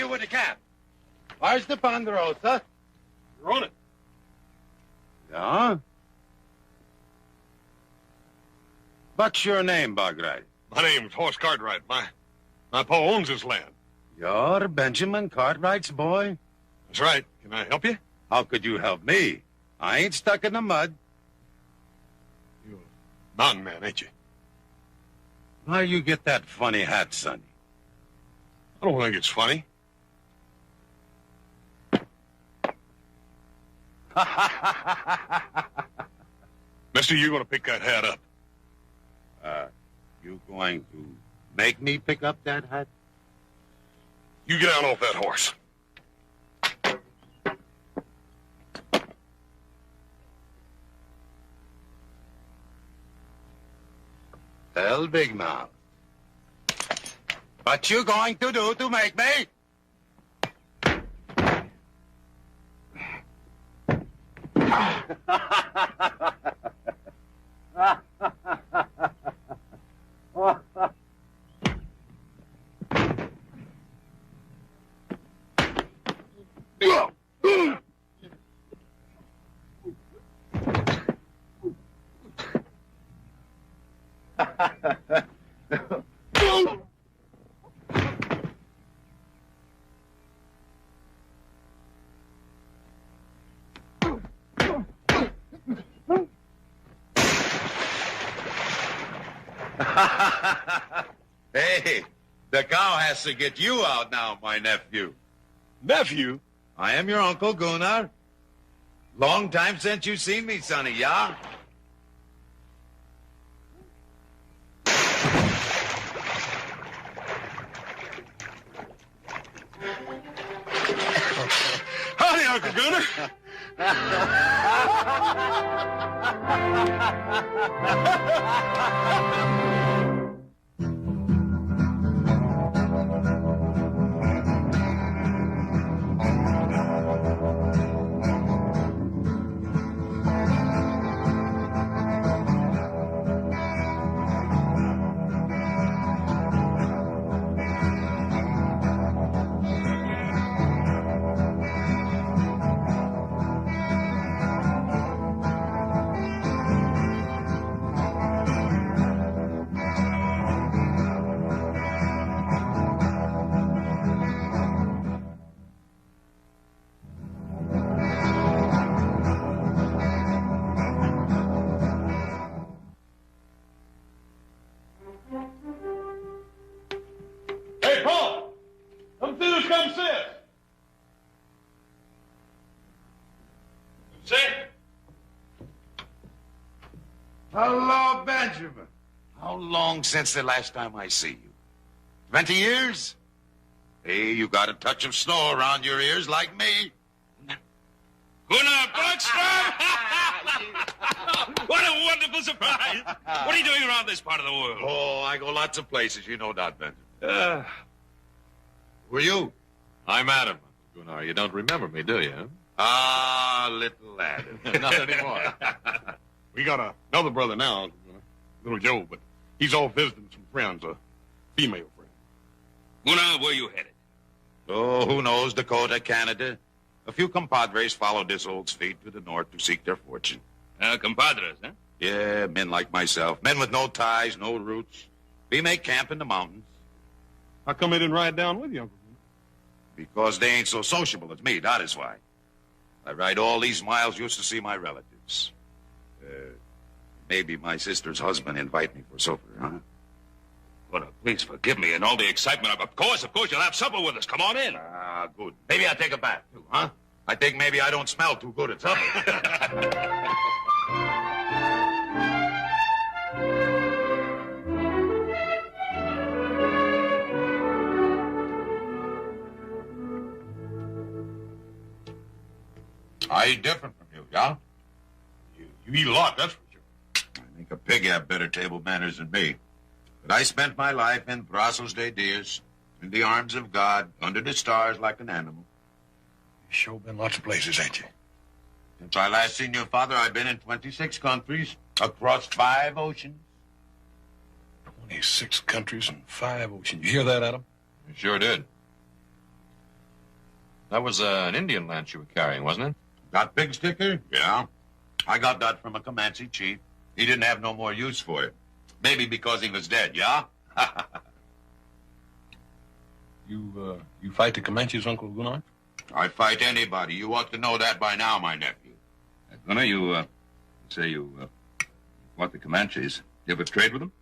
you with the cab. Where's the Ponderosa? We're on it. Yeah? What's your name, Bogright? My name's Horse Cartwright. My pa owns this land. You're Benjamin Cartwright's boy? That's right. Can I help you? How could you help me? I ain't stuck in the mud. You're a mountain man, ain't you? Why you get that funny hat, Sonny? I don't think it's funny. Mister, you're going to pick that hat up. You going to make me pick up that hat? You get down off that horse. Tell Big Mouth. What you going to do to make me? Hey, the cow has to get you out now, my nephew. Nephew? I am your Uncle Gunnar. Long time since you seen me, Sonny, yeah? Howdy, Uncle Gunnar. Hey, Paul! Come see who's come sis. Sit. Hello, Benjamin. How long since the last time I see you? 20 years? Hey, you got a touch of snow around your ears like me. Gunnar Buckstrom! What a wonderful surprise! What are you doing around this part of the world? Oh, I go lots of places. You know that, Benjamin. Who are you? I'm Adam, Uncle Gunnar. You don't remember me, do you? Ah, little Adam. Not anymore. We got another brother now, little Joe, but he's off visiting some friends, a female friend. Gunnar, where you headed? Oh, who knows? Dakota, Canada. A few compadres followed this old spade to the north to seek their fortune. Compadres, huh? Yeah, men like myself. Men with no ties, no roots. We make camp in the mountains. How come they didn't ride down with you, Uncle Gunnar? Because they ain't so sociable as me, that is why. I ride all these miles just to see my relatives. Maybe my sister's husband invite me for supper, huh? Gunnar, please forgive me and all the excitement. Of course, you'll have supper with us. Come on in. Ah, good. Maybe I'll take a bath, too, huh? I think maybe I don't smell too good at supper. I eat different from you, yeah? You eat a lot, that's for sure. I think a pig have better table manners than me. But I spent my life in Brazos de Dias, in the arms of God, under the stars like an animal. You've sure been lots of places, ain't you? Since I last seen your father, I've been in 26 countries, across 5 oceans. 26 countries and 5 oceans. You hear that, Adam? You sure did. That was an Indian lance you were carrying, wasn't it? Got big sticker? Yeah. I got that from a Comanche chief. He didn't have no more use for it. Maybe because he was dead, yeah? You fight the Comanches, Uncle Gunnar? I fight anybody. You ought to know that by now, my nephew. Gunnar, you say you fought the Comanches. You ever trade with them?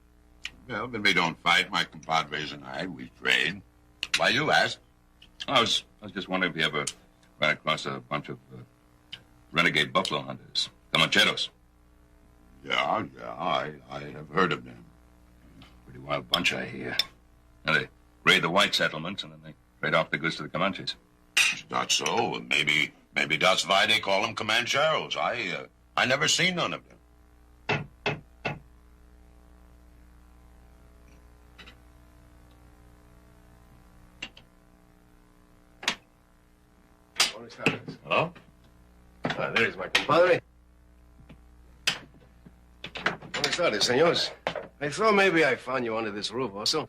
Well, but we don't fight. My compadres and I, we trade. Why you ask? I was just wondering if you ever ran across a bunch of renegade buffalo hunters, Comancheros. Yeah, I have heard of them. Pretty wild bunch, I hear. Now, they raid the white settlements, and then they trade off the goods to the Comanches. Is that so? Maybe that's why they call them Comancheros. I never seen none of them. Hello? There is my compadre. Buenas tardes, señores. I thought maybe I found you under this roof also.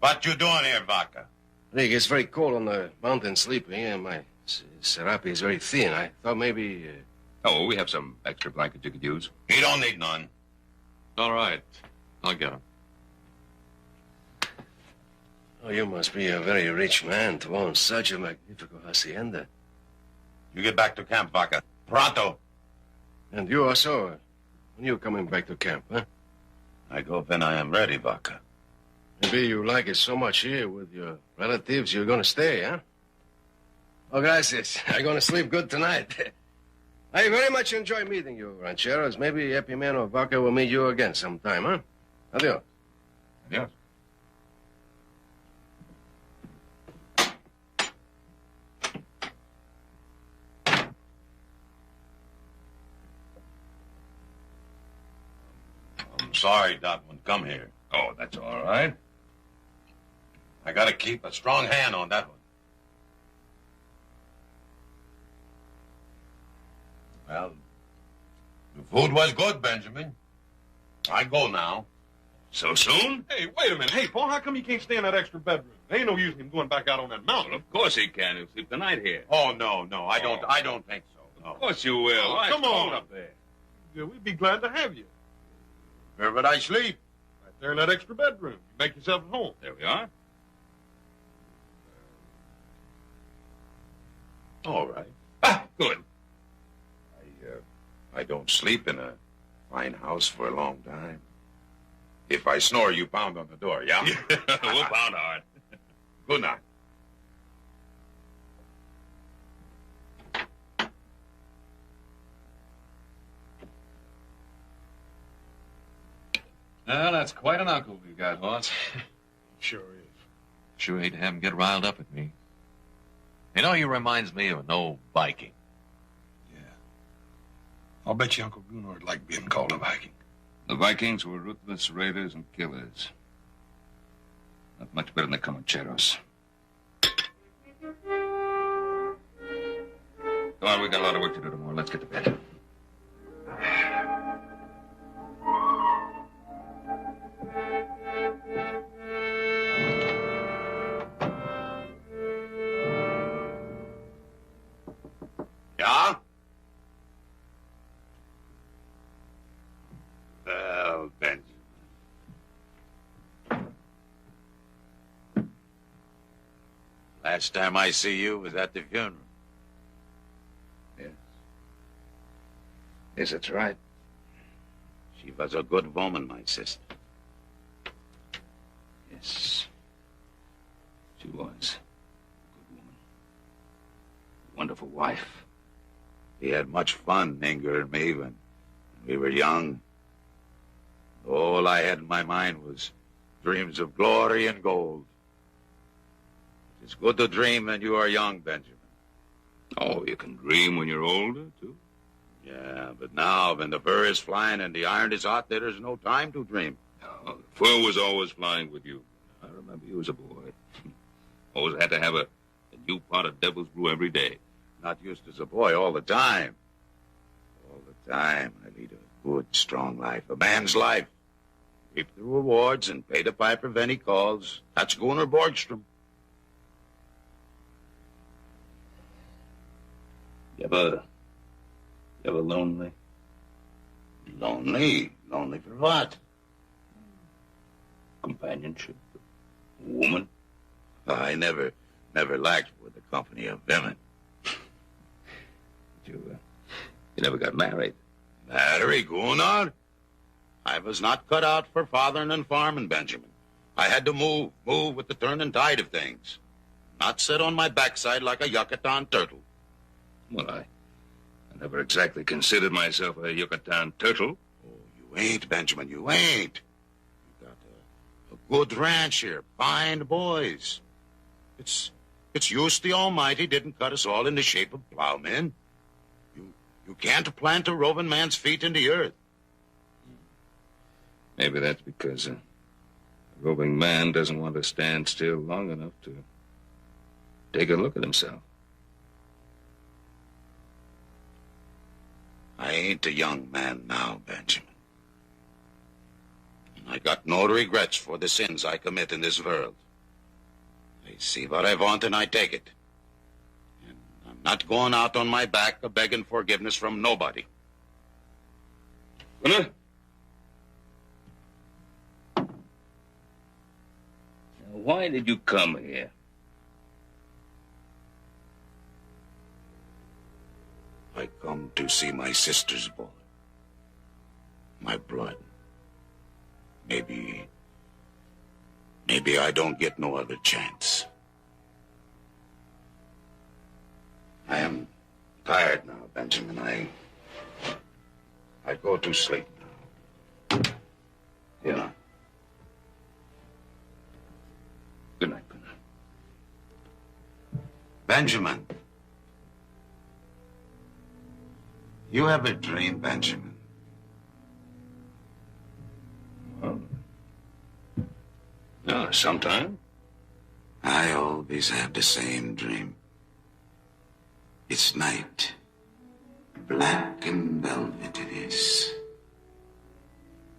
What you doing here, Vaca? It gets very cold on the mountain sleeping, and my serape is very thin. I thought maybe... Oh, we have some extra blankets you could use. He don't need none. All right. I'll get him. Oh, you must be a very rich man to own such a magnifico hacienda. You get back to camp, Vaca. Pronto. And you also, when you coming back to camp, huh? I go when I am ready, Vaca. Maybe you like it so much here with your relatives, you're gonna stay, huh? Oh, gracias. I'm gonna sleep good tonight. I very much enjoy meeting you, rancheros. Maybe Happy Man or Vaca will meet you again sometime, huh? Adios. Adios. I'm sorry Dot wouldn't come here. Oh, that's all right. I gotta keep a strong hand on that one. Well, the food was good, Benjamin. I go now. So soon? Hey, wait a minute. Hey, Paul, how come you can't stay in that extra bedroom? There ain't no use in him going back out on that mountain. Well, of course he can. He'll sleep the night here. Oh, no, I don't think so. No. Of course you will. Oh, It's come cold on. up there. Yeah, we'd be glad to have you. Where would I sleep? Right there in that extra bedroom. You make yourself at home. There we are. All right. Ah, good. I don't sleep in a fine house for a long time. If I snore, you pound on the door, yeah? We'll pound hard. Good night. Well, that's quite an uncle we've got, Hoss. Sure is. Sure hate to have him get riled up at me. You know, he reminds me of an old Viking. Yeah. I'll bet you Uncle Gunnar would like being called a Viking. The Vikings were ruthless raiders and killers. Not much better than the Comancheros. Come on, we got a lot of work to do tomorrow. Let's get to bed. Yeah? Well, Benjamin. Last time I see you was at the funeral. Yes. Yes, that's right. She was a good woman, my sister. Yes. She was. A good woman. A wonderful wife. We had much fun, Inger and me, when we were young. All I had in my mind was dreams of glory and gold. It's good to dream when you are young, Benjamin. Oh, you can dream when you're older, too. Yeah, but now, when the fur is flying and the iron is hot, there is no time to dream. Oh, the fur was always flying with you. I remember you as a boy. Always had to have a new pot of devil's brew every day. Not used as a boy all the time. All the time, I lead a good, strong life, a man's life. Reap the rewards and pay the piper when he calls. That's Gunnar Borgstrom. You ever lonely? Lonely? Lonely for what? Companionship? A woman? I never lacked for the company of women. You never got married? Marry, Gunnar? I was not cut out for fathering and farming, Benjamin. I had to move with the turning tide of things. Not sit on my backside like a Yucatan turtle. Well, I never exactly considered myself a Yucatan turtle. Oh, you ain't, Benjamin, you ain't. You got a good ranch here, fine boys. It's used the Almighty didn't cut us all in the shape of plowmen. You can't plant a roving man's feet in the earth. Maybe that's because a roving man doesn't want to stand still long enough to take a look at himself. I ain't a young man now, Benjamin. And I got no regrets for the sins I commit in this world. I see what I want and I take it. And I'm not going out on my back begging forgiveness from nobody. Gunnar? Now, why did you come here? I come to see my sister's boy. My blood. Maybe I don't get no other chance. I am tired now, Benjamin. I go to sleep now. Yeah. Good night, Gunnar. Benjamin. You ever dream, Benjamin? No, sometime. I always have the same dream. It's night. Black and velvet it is.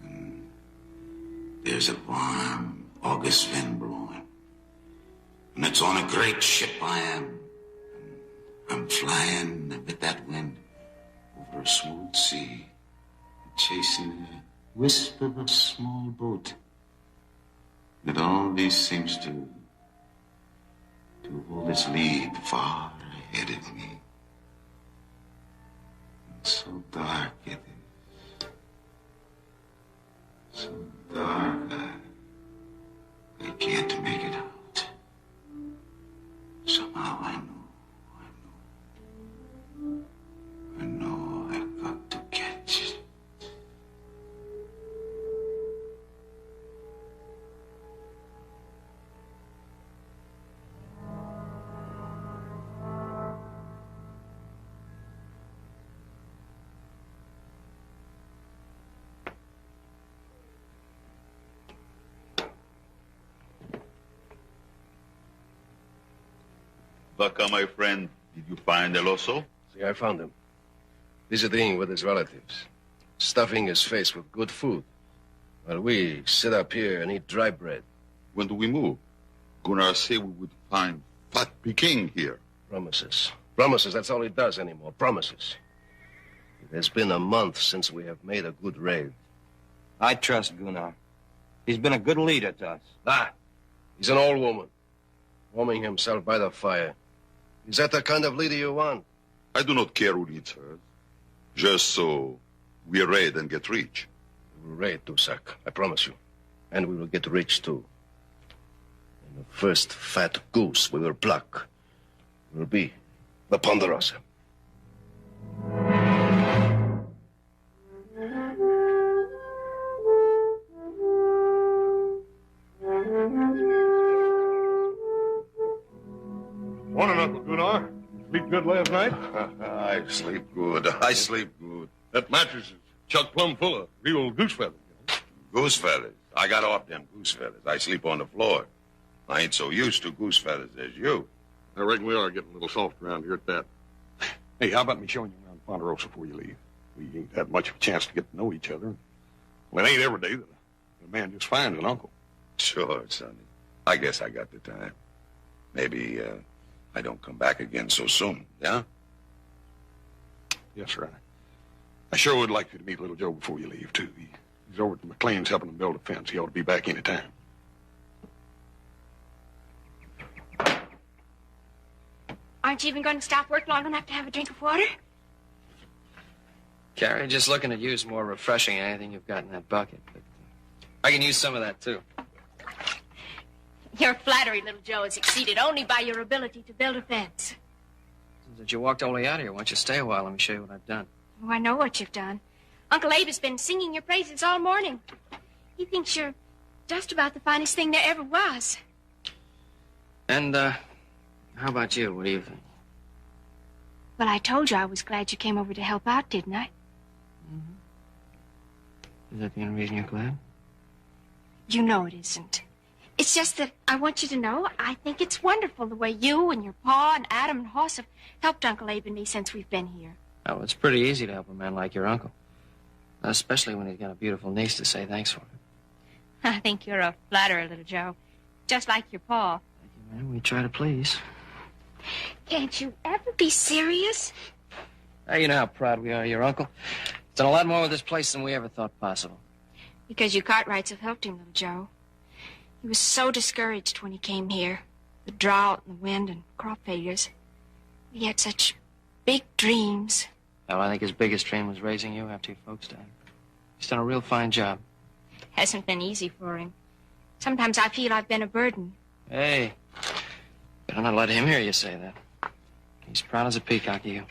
And there's a warm August wind blowing. And it's on a great ship I am. I'm flying with that wind over a smooth sea, chasing the wisp of a small boat. It always seems to hold its lead far ahead of me. It's so dark it is. So dark I can't make it out. Somehow I know I've got to catch it. Vaca, my friend, did you find El Oso? See, I found him. Visiting with his relatives. Stuffing his face with good food. While we sit up here and eat dry bread. When do we move? Gunnar said we would find fat Peking here. Promises. Promises, that's all he does anymore. Promises. It has been a month since we have made a good raid. I trust Gunnar. He's been a good leader to us. Ah, he's an old woman. Warming himself by the fire. Is that the kind of leader you want? I do not care who leads her. Just so we raid and get rich. We will raid, Dusak. I promise you. And we will get rich, too. And the first fat goose we will pluck will be the Ponderosa. Morning, Uncle Gunnar. Sleep good last night? I sleep good. I sleep good. That mattress is chock plumb full of real goose feathers. Goose feathers. I got off them goose feathers. I sleep on the floor. I ain't so used to goose feathers as you. I reckon we are getting a little soft around here at that. Hey, how about me showing you around Ponderosa before you leave? We ain't had much of a chance to get to know each other. Well, it ain't every day that a man just finds an uncle. Sure, Sonny. I guess I got the time. Maybe I don't come back again so soon, yeah? Yes, sir. I sure would like you to meet little Joe before you leave, too. He's over at the McLean's helping him build a fence. He ought to be back any time. Aren't you even going to stop work long enough to have a drink of water? Carrie, just looking at you is more refreshing than anything you've got in that bucket. But I can use some of that, too. Your flattery, little Joe, is exceeded only by your ability to build a fence. Since you walked all the way out here, why don't you stay a while? Let me show you what I've done. Oh, I know what you've done. Uncle Abe has been singing your praises all morning. He thinks you're just about the finest thing there ever was. And, how about you? What do you think? Well, I told you I was glad you came over to help out, didn't I? Is that the only reason you're glad? You know it isn't. It's just that I want you to know I think it's wonderful the way you and your pa and Adam and Hoss have helped Uncle Abe and me since we've been here. Oh, it's pretty easy to help a man like your uncle. Especially when he's got a beautiful niece to say thanks for it. I think you're a flatterer, little Joe. Just like your pa. Thank you, man. We try to please. Can't you ever be serious? You know how proud we are of your uncle. He's done a lot more with this place than we ever thought possible. Because you Cartwrights have helped him, little Joe. He was so discouraged when he came here. The drought and the wind and crop failures. He had such big dreams. Oh, I think his biggest dream was raising you after your folks died. He's done a real fine job. Hasn't been easy for him. Sometimes I feel I've been a burden. Hey, better not let him hear you say that. He's proud as a peacock of you.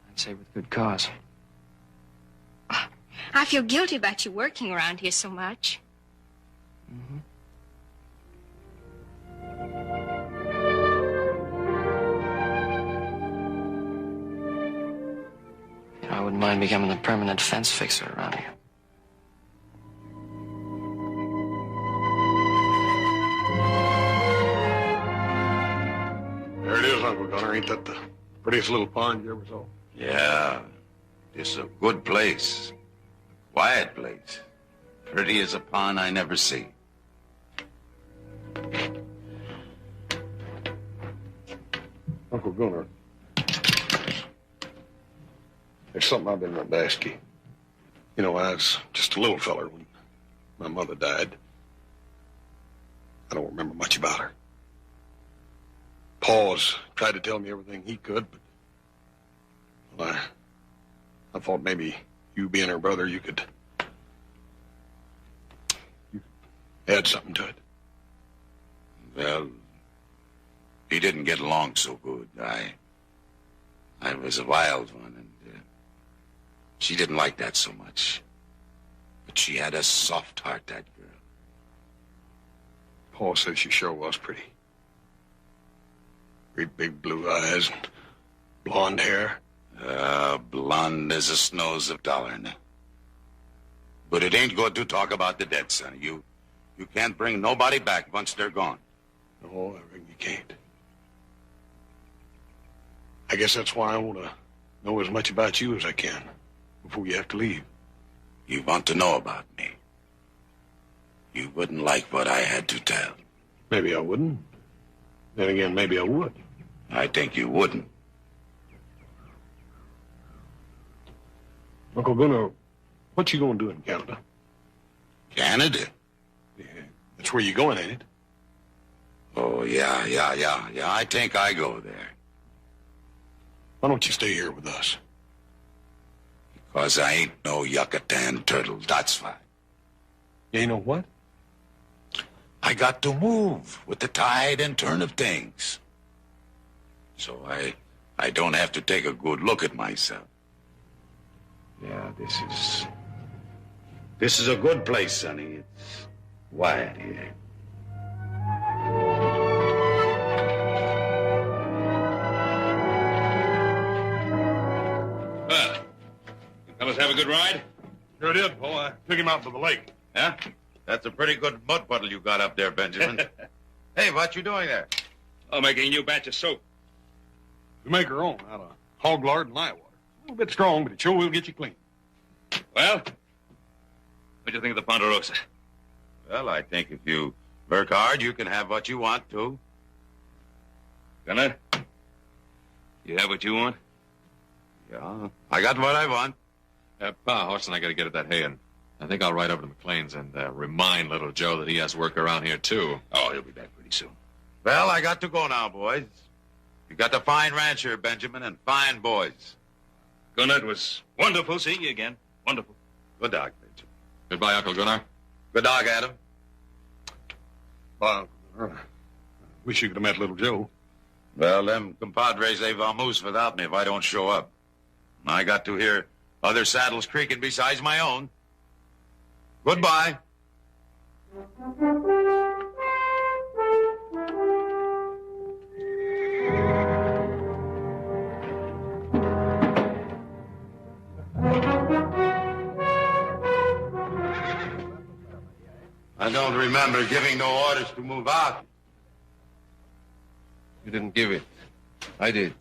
I'd say with good cause. I feel guilty about you working around here so much. Mm-hmm. I wouldn't mind becoming the permanent fence fixer around here. There it is, Uncle Gunner. Ain't that the prettiest little pond you ever saw? Yeah, it's a good place. Quiet place. Pretty as a pond I never see. Uncle Gunner, there's something I've been wanting to ask you. You know, I was just a little feller when my mother died. I don't remember much about her. Pa's tried to tell me everything he could, but well, I thought maybe you being her brother, you could add something to it. Well, he didn't get along so good. I was a wild one, and she didn't like that so much. But she had a soft heart, that girl. Pa says she sure was pretty. Great big blue eyes and blonde hair. Blonde as the snows of Dollarn. But it ain't good to talk about the dead, sonny. You can't bring nobody back once they're gone. No, I reckon you can't. I guess that's why I want to know as much about you as I can before you have to leave. You want to know about me. You wouldn't like what I had to tell. Maybe I wouldn't. Then again, maybe I would. I think you wouldn't. Uncle Gunnar, what you gonna do in Canada? Canada? Yeah, that's where you going, ain't it? Oh, yeah. I think I go there. Why don't you stay here with us? Because I ain't no Yucatan turtle, that's why. You ain't know what? I got to move with the tide and turn of things. So I don't have to take a good look at myself. Yeah, this is a good place, sonny. It's quiet here. Well, you fellas have a good ride? Sure did, Paul. I took him out to the lake. Yeah? That's a pretty good mud puddle you got up there, Benjamin. Hey, what you doing there? Oh, making a new batch of soap. We make our own out of hog lard and lye water. A little bit strong, but it sure will get you clean. Well, what do you think of the Ponderosa? Well, I think if you work hard, you can have what you want, too. Gunner? You have what you want? Yeah, I got what I want. Pa, Horse and I got to get at that hay, and I think I'll ride over to McLean's and remind little Joe that he has work around here, too. Oh, he'll be back pretty soon. Well, I got to go now, boys. You got a fine ranch here, Benjamin, and fine boys. Gunnar, it was wonderful seeing you again. Wonderful. Good dog, Benjamin. Goodbye, Uncle Gunnar. Good dog, Adam. Well, wish you could have met little Joe. Well, them compadres, they vamoose without me if I don't show up. I got to hear other saddles creaking besides my own. Goodbye. I don't remember giving no orders to move out. You didn't give it. I did.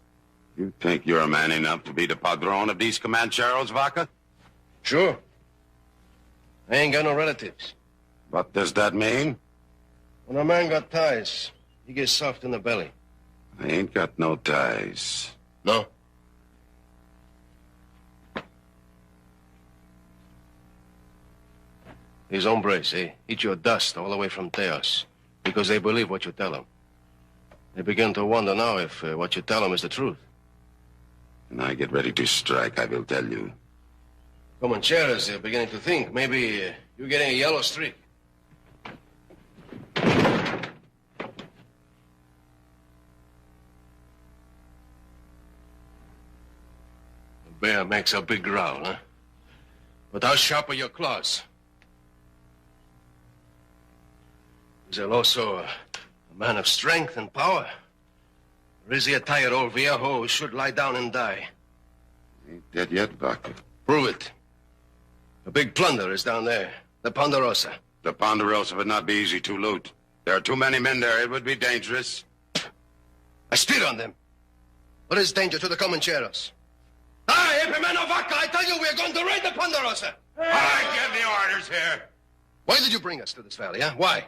You think you're a man enough to be the padrone of these Comancheros, Vaca? Sure. I ain't got no relatives. What does that mean? When a man got ties, he gets soft in the belly. I ain't got no ties. No? These hombres, eat your dust all the way from Teos because they believe what you tell them. They begin to wonder now if what you tell them is the truth. When I get ready to strike, I will tell you. Comancheros, they're beginning to think maybe you're getting a yellow streak. The bear makes a big growl, huh? But how sharp are your claws? Is there also a man of strength and power? Or is he a tired old viejo who should lie down and die? Ain't dead yet, Vaca. Prove it. A big plunder is down there. The Ponderosa. The Ponderosa would not be easy to loot. There are too many men there. It would be dangerous. I spit on them. What is danger to the Comancheros? Aye, Epimeno Vaca, I tell you, we're going to raid the Ponderosa. I give the orders here. Why did you bring us to this valley, huh? Why?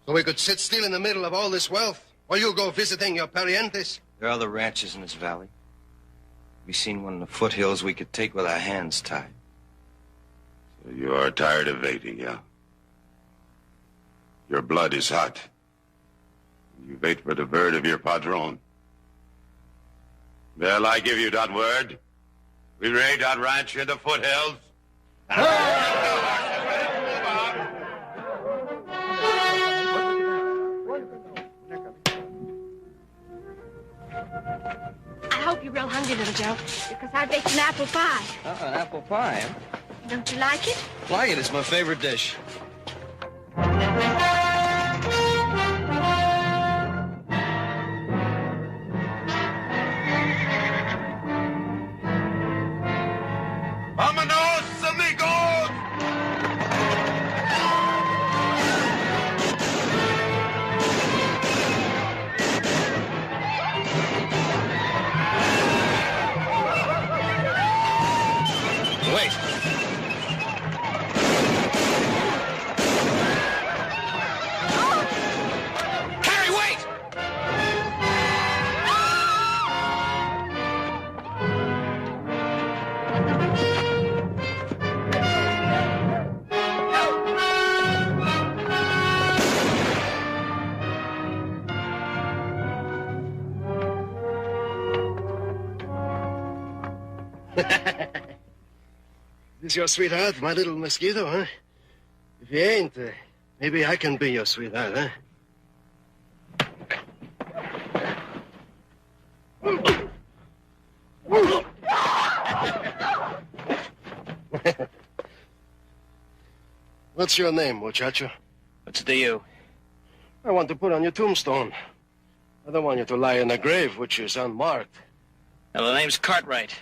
So we could sit still in the middle of all this wealth while you go visiting your parientes? There are other ranches in this valley. We seen one in the foothills we could take with our hands tied. So you are tired of waiting, yeah? Your blood is hot. You wait for the word of your padron. Well, I give you that word. We raid that ranch in the foothills. I hope you're real hungry, little Joe, because I baked an apple pie. An apple pie, huh? Don't you like it? Like it. It's my favorite dish. Vámonos, amigos! Wait. Carrie, wait! This your sweetheart, my little mosquito, huh? If you ain't, maybe I can be your sweetheart, huh? What's your name, muchacho? What's it to you? I want to put on your tombstone. I don't want you to lie in a grave which is unmarked. Well, the name's Cartwright.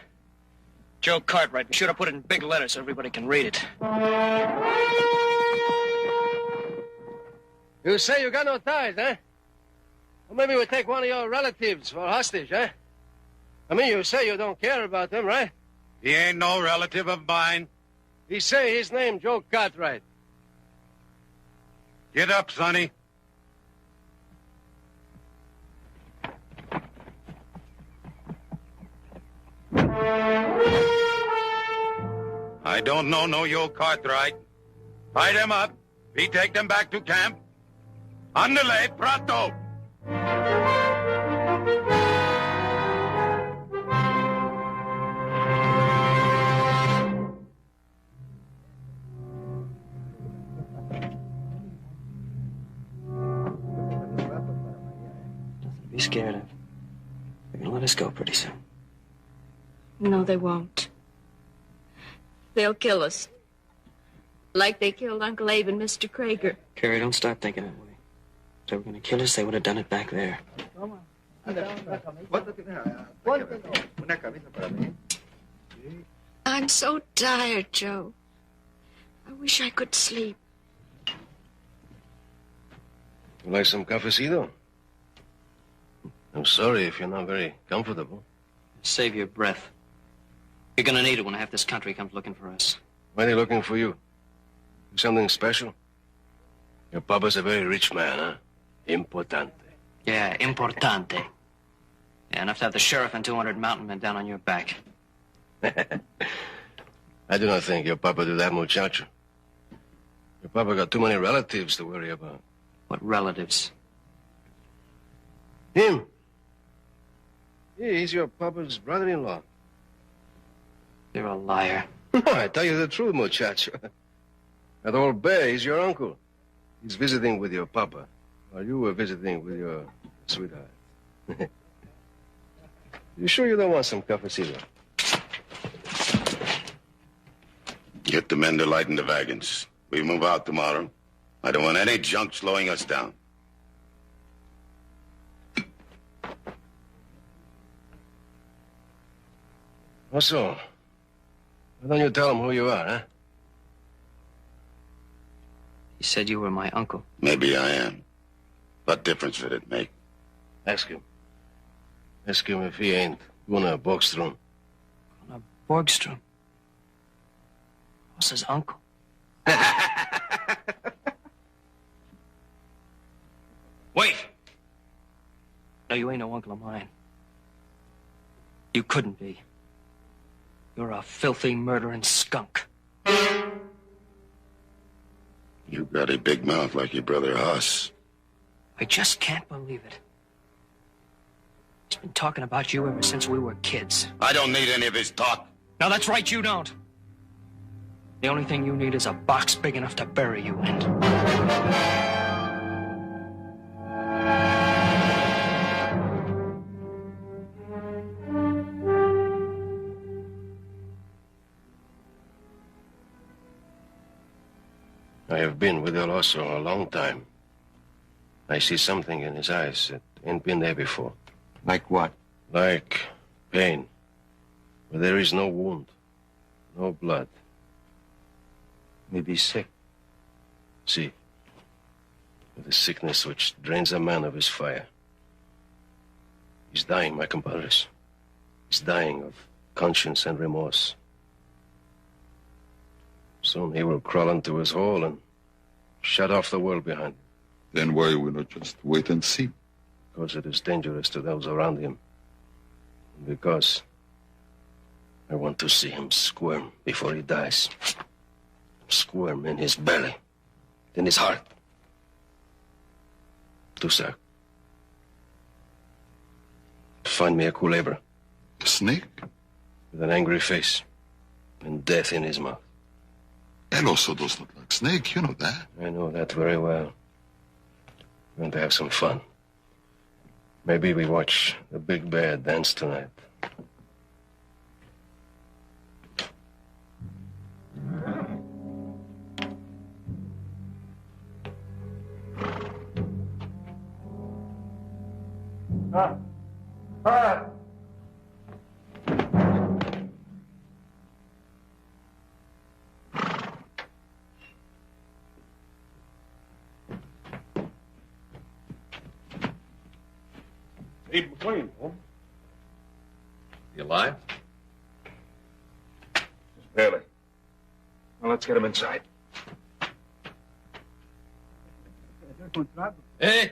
Joe Cartwright. Be sure to put it in big letters so everybody can read it. You say you got no ties, huh? Well, maybe we take one of your relatives for hostage, huh? I mean, you say you don't care about them, right? He ain't no relative of mine. He say his name Joe Cartwright. Get up, Sonny. I don't know no Joe Cartwright. Tie them up. We take them back to camp. Andale, pronto! Be scared of. They're gonna let us go pretty soon. No, they won't. They'll kill us. Like they killed Uncle Abe and Mr. Krager. Carrie, don't start thinking that way. If they were gonna kill us, they would have done it back there. I'm so tired, Joe. I wish I could sleep. You like some cafecito? I'm sorry if you're not very comfortable. Save your breath. You're gonna need it when half this country comes looking for us. Why are they looking for you? Something special? Your papa's a very rich man, huh? Importante. Yeah, importante. Yeah, enough to have the sheriff and 200 mountain men down on your back. I do not think your papa do that, muchacho. Your papa got too many relatives to worry about. What relatives? Him. Yeah, he's your papa's brother-in-law. You're a liar. No, I tell you the truth, muchacho. That old bear, he's your uncle. He's visiting with your papa, while you were visiting with your sweetheart. You sure you don't want some cafecito? Get the men to lighten the wagons. We move out tomorrow. I don't want any junk slowing us down. Also, why don't you tell him who you are, huh? He said you were my uncle. Maybe I am. What difference would it make? Ask him. Ask him if he ain't Gunnar Borgstrom. Gunnar Borgstrom? What's his uncle? Wait! No, you ain't no uncle of mine. You couldn't be. You're a filthy, murdering skunk. You got a big mouth like your brother Huss. I just can't believe it. He's been talking about you ever since we were kids. I don't need any of his talk. No, that's right, you don't. The only thing you need is a box big enough to bury you in. I have been with El Oso a long time. I see something in his eyes that ain't been there before. Like what? Like pain. Where there is no wound, no blood. Maybe sick. See, with the sickness which drains a man of his fire. He's dying, my compadres. He's dying of conscience and remorse. Soon he will crawl into his hole and shut off the world behind him. Then why we not just wait and see? Because it is dangerous to those around him. And because I want to see him squirm before he dies. Squirm in his belly, in his heart. Tusa, find me a culebra. A snake? With an angry face and death in his mouth. El Oso does not like snake, you know that. I know that very well. We're going to have some fun. Maybe we watch the big bear dance tonight. Abe McLean, home. You alive? Just barely. Well, let's get him inside. Hey!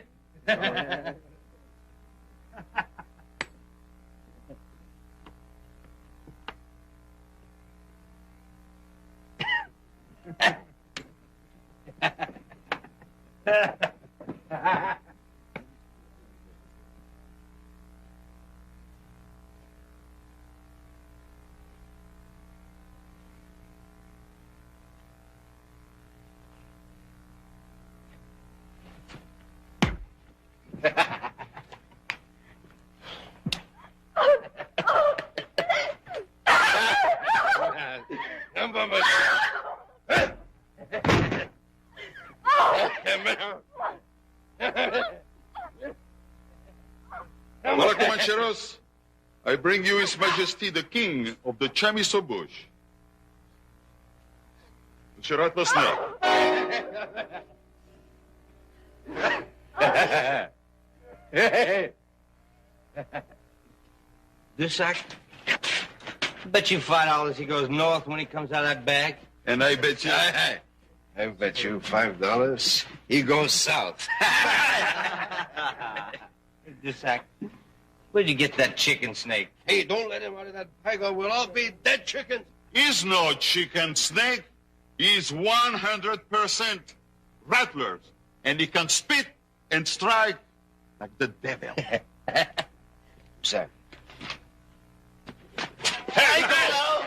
Hola, Comancheros. I bring you His Majesty the King of the Chamiso Bush. Shirat the snake. Dusak? Bet you $5 he goes north when he comes out of that bag. And I bet you... I bet you $5 he goes south. Dusak, where'd you get that chicken snake? Hey, don't let him out of that bag or we'll all be dead chickens. He's no chicken snake. He's 100% rattlers. And he can spit and strike like the devil. Sir. Hey, fellow!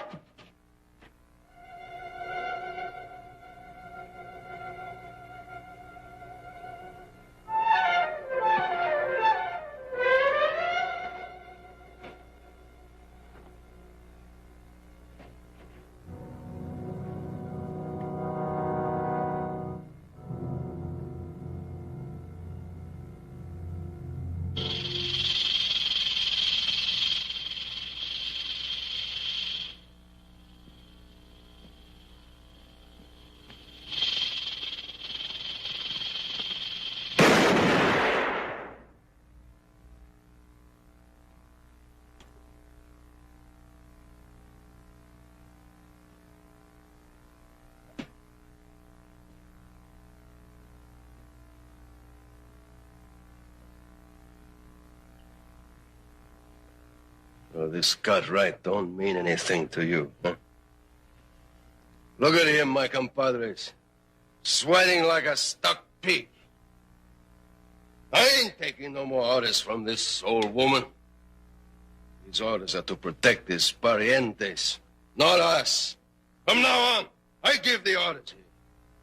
Well, this cut right don't mean anything to you, huh? Look at him, my compadres. Sweating like a stuck pig. I ain't taking no more orders from this old woman. These orders are to protect his parientes, not us. From now on, I give the orders.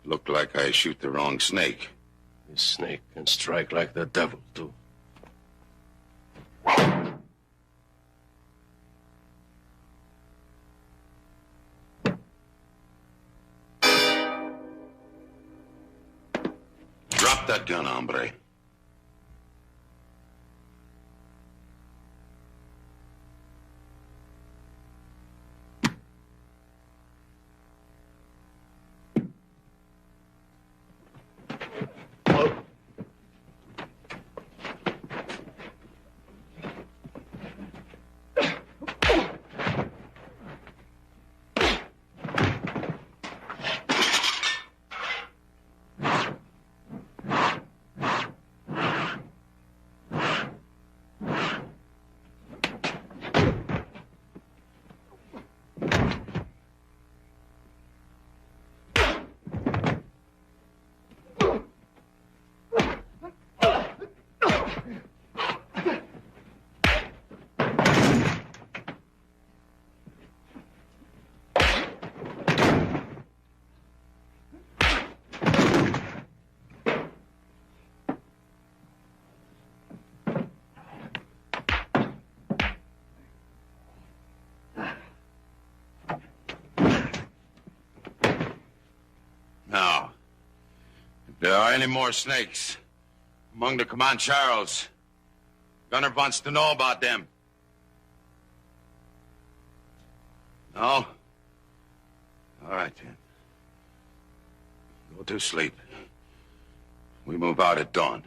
Look like I shoot the wrong snake. This snake can strike like the devil, too. Drop that gun, hombre. Now, if there are any more snakes among the Comancheros, Gunner wants to know about them. No? All right, then. Go to sleep. We move out at dawn.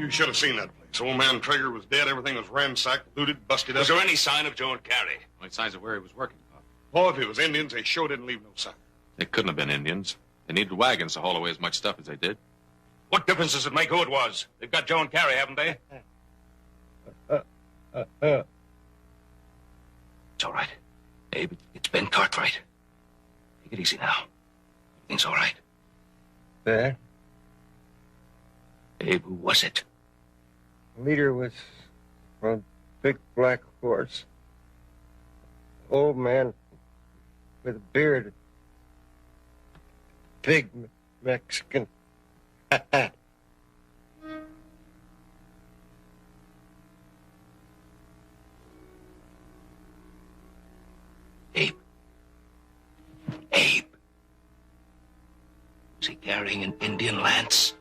you should have seen that place. Old man Traeger was dead. Everything was ransacked, looted, busted up. Was there any sign of Joe and Carrie? Only signs of where he was working, Pop. Oh, if it was Indians, they sure didn't leave no sign. They couldn't have been Indians. They needed wagons to haul away as much stuff as they did. What difference does it make who it was? They've got Joe and Carrie, haven't they? It's all right. Abe, it's Ben Cartwright. Take it easy now. Everything's all right. Ben? Abe, who was it? The leader was on a big black horse. Old man with a beard. Big Mexican. Abe. Abe. Was he carrying an Indian lance?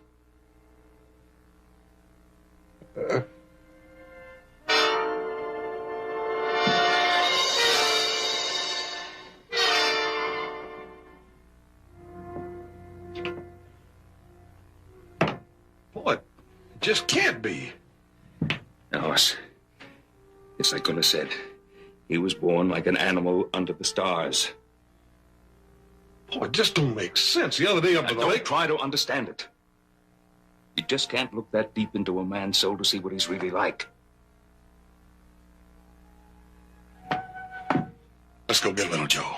Boy, it just can't be. No, it's like Gunnar said. He was born like an animal under the stars. Boy, it just don't make sense. The other day up at the Don't lake... try to understand it. You just can't look that deep into a man's soul to see what he's really like. Let's go get little Joe.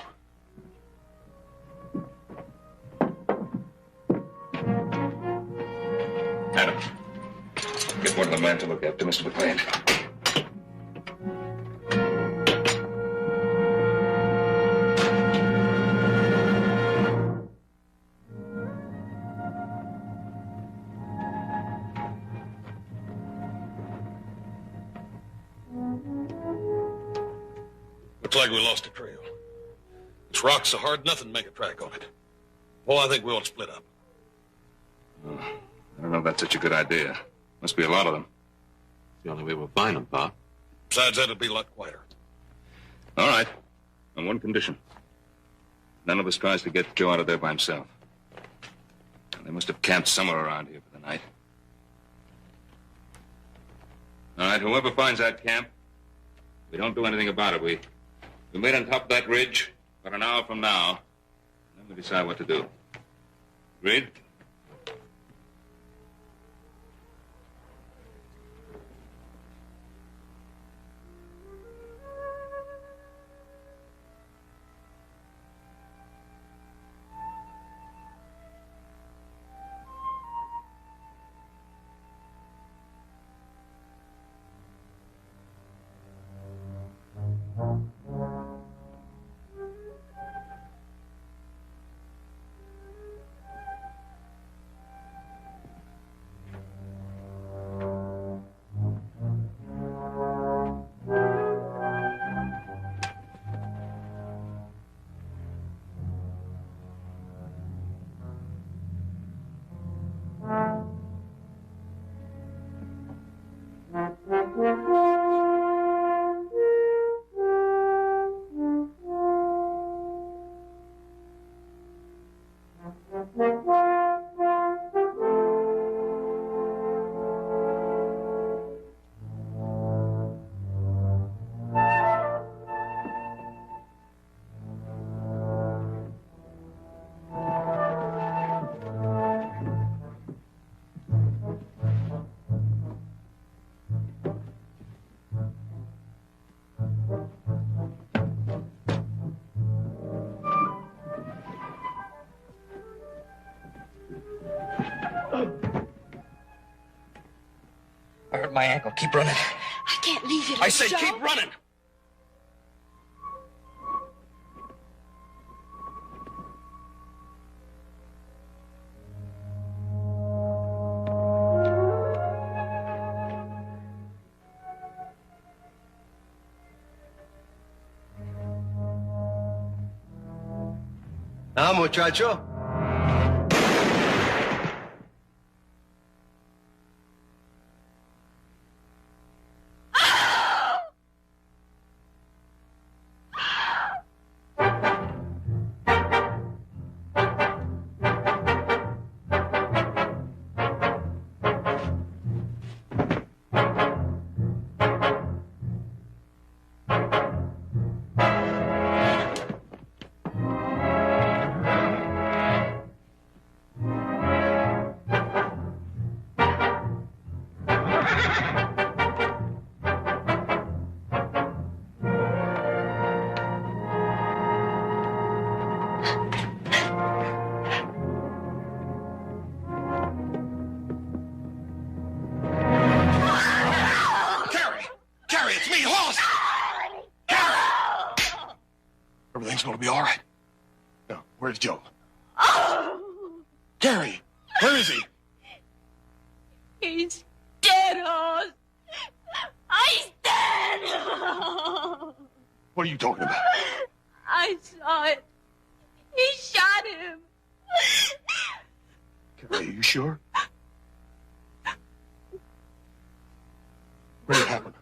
Adam, get one of the men to look after Mr. McLean. Looks like we lost the trail. This rock's so hard, nothing make a track on it. Well, I think we ought to split up. I don't know if that's such a good idea. Must be a lot of them. It's the only way we'll find them, Pop. Besides that, it'll be a lot quieter. All right. On one condition. None of us tries to get Joe out of there by himself. They must have camped somewhere around here for the night. All right, whoever finds that camp, we don't do anything about it. We meet on top of that ridge about an hour from now. Then we decide what to do. Agreed? I hurt my ankle. Keep running. I can't leave you. I said Joe. keep running. Now, muchacho. Everything's gonna be all right. Now, where's Joe? Oh! Carrie, where is he? He's dead, Hoss. He's dead. What are you talking about? I saw it. He shot him. Carrie, are you sure? Where did it happen?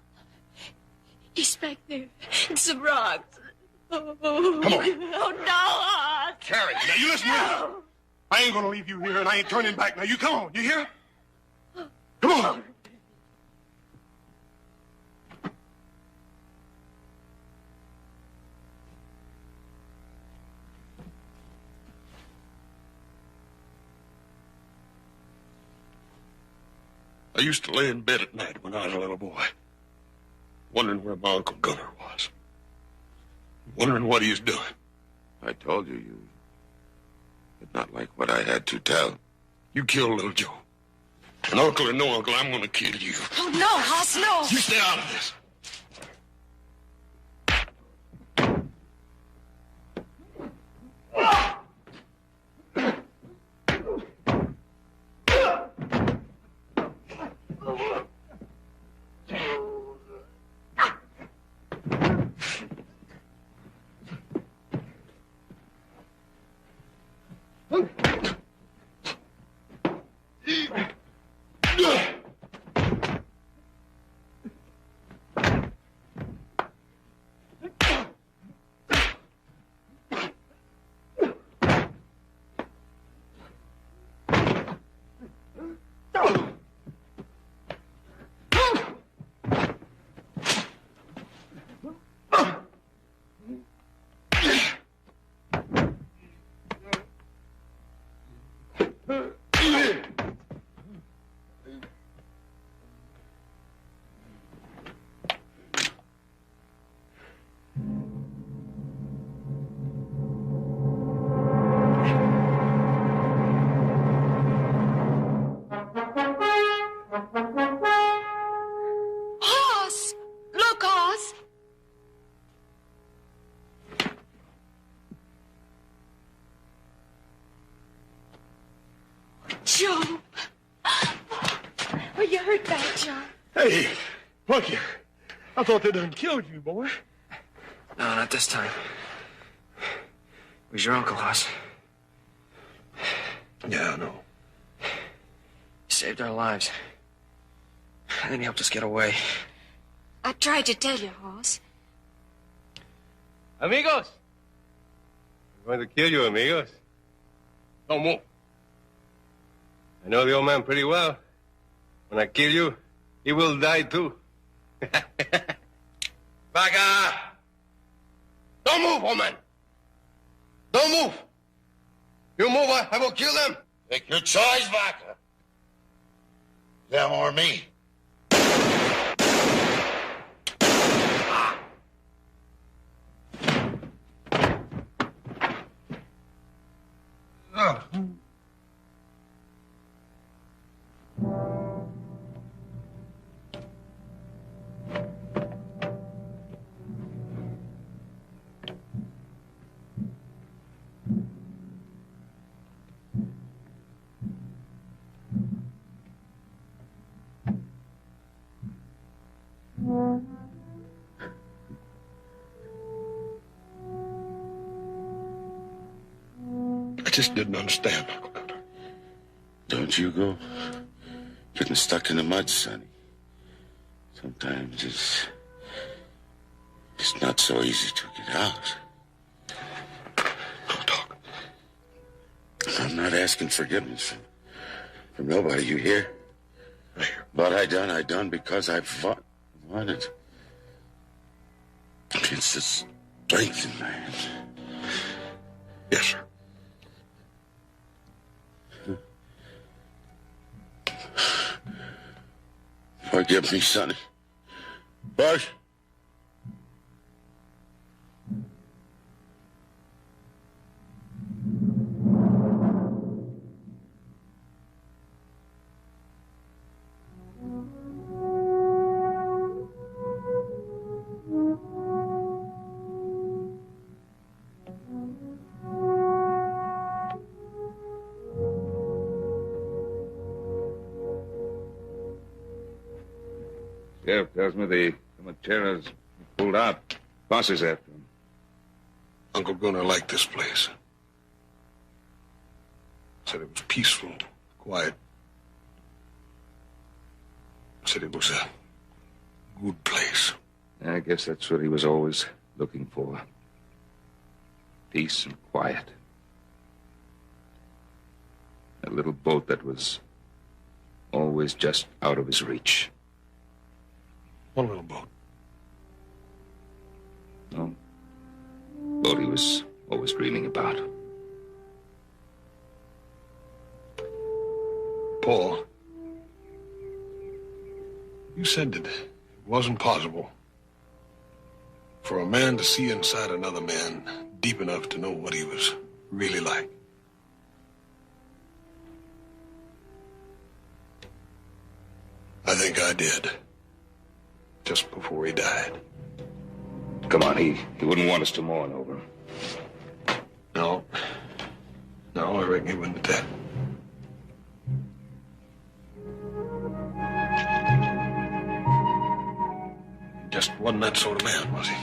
He's back there in some rocks. Oh, Come on. Oh, no, Hoss. Carrie, now you listen to me. I ain't gonna leave you here, and I ain't turning back. Now you come on, you hear? Come on. I used to lay in bed at night when I was a little boy, wondering where my Uncle Gunner was, wondering what he was doing. I told you, you did not like what I had to tell. You killed little Joe. And uncle or no uncle, I'm gonna kill you. Oh, no, Hoss, no. You stay out of this. Hoss! Look, Hoss! Joe! Are you hurt bad, Joe? Hey, Punky, I thought they done killed you, boy. No, not this time. It was your uncle, Hoss. Yeah, I know. He saved our lives. And then he helped us get away. I tried to tell you, Hoss. Amigos! I'm going to kill you, amigos. Don't move. I know the old man pretty well. When I kill you, he will die too. Vaca! Don't move, old man! Don't move! You move, I will kill them. Take your choice, Vaca. Them or me. I just didn't understand, Uncle Gunner. Don't you go getting stuck in the mud, Sonny. Sometimes it's not so easy to get out. Don't talk. I'm not asking forgiveness from nobody, you hear? I hear. What I done because I wanted. It's the strength in my hands. Yes, sir. Forgive me, Sonny. Bush. Sheriff tells me the Comancheros pulled out. Posse's after him. Uncle Gunnar liked this place. Said it was peaceful, quiet. Said it was a good place. I guess that's what he was always looking for. Peace and quiet. A little boat that was always just out of his reach. One little boat. No. Boat he was always dreaming about. Paul, you said that it wasn't possible for a man to see inside another man deep enough to know what he was really like. I think I did. Just before he died. Come on, he wouldn't want us to mourn over him. No. No, I reckon he wouldn't at that. Just wasn't that sort of man, was he?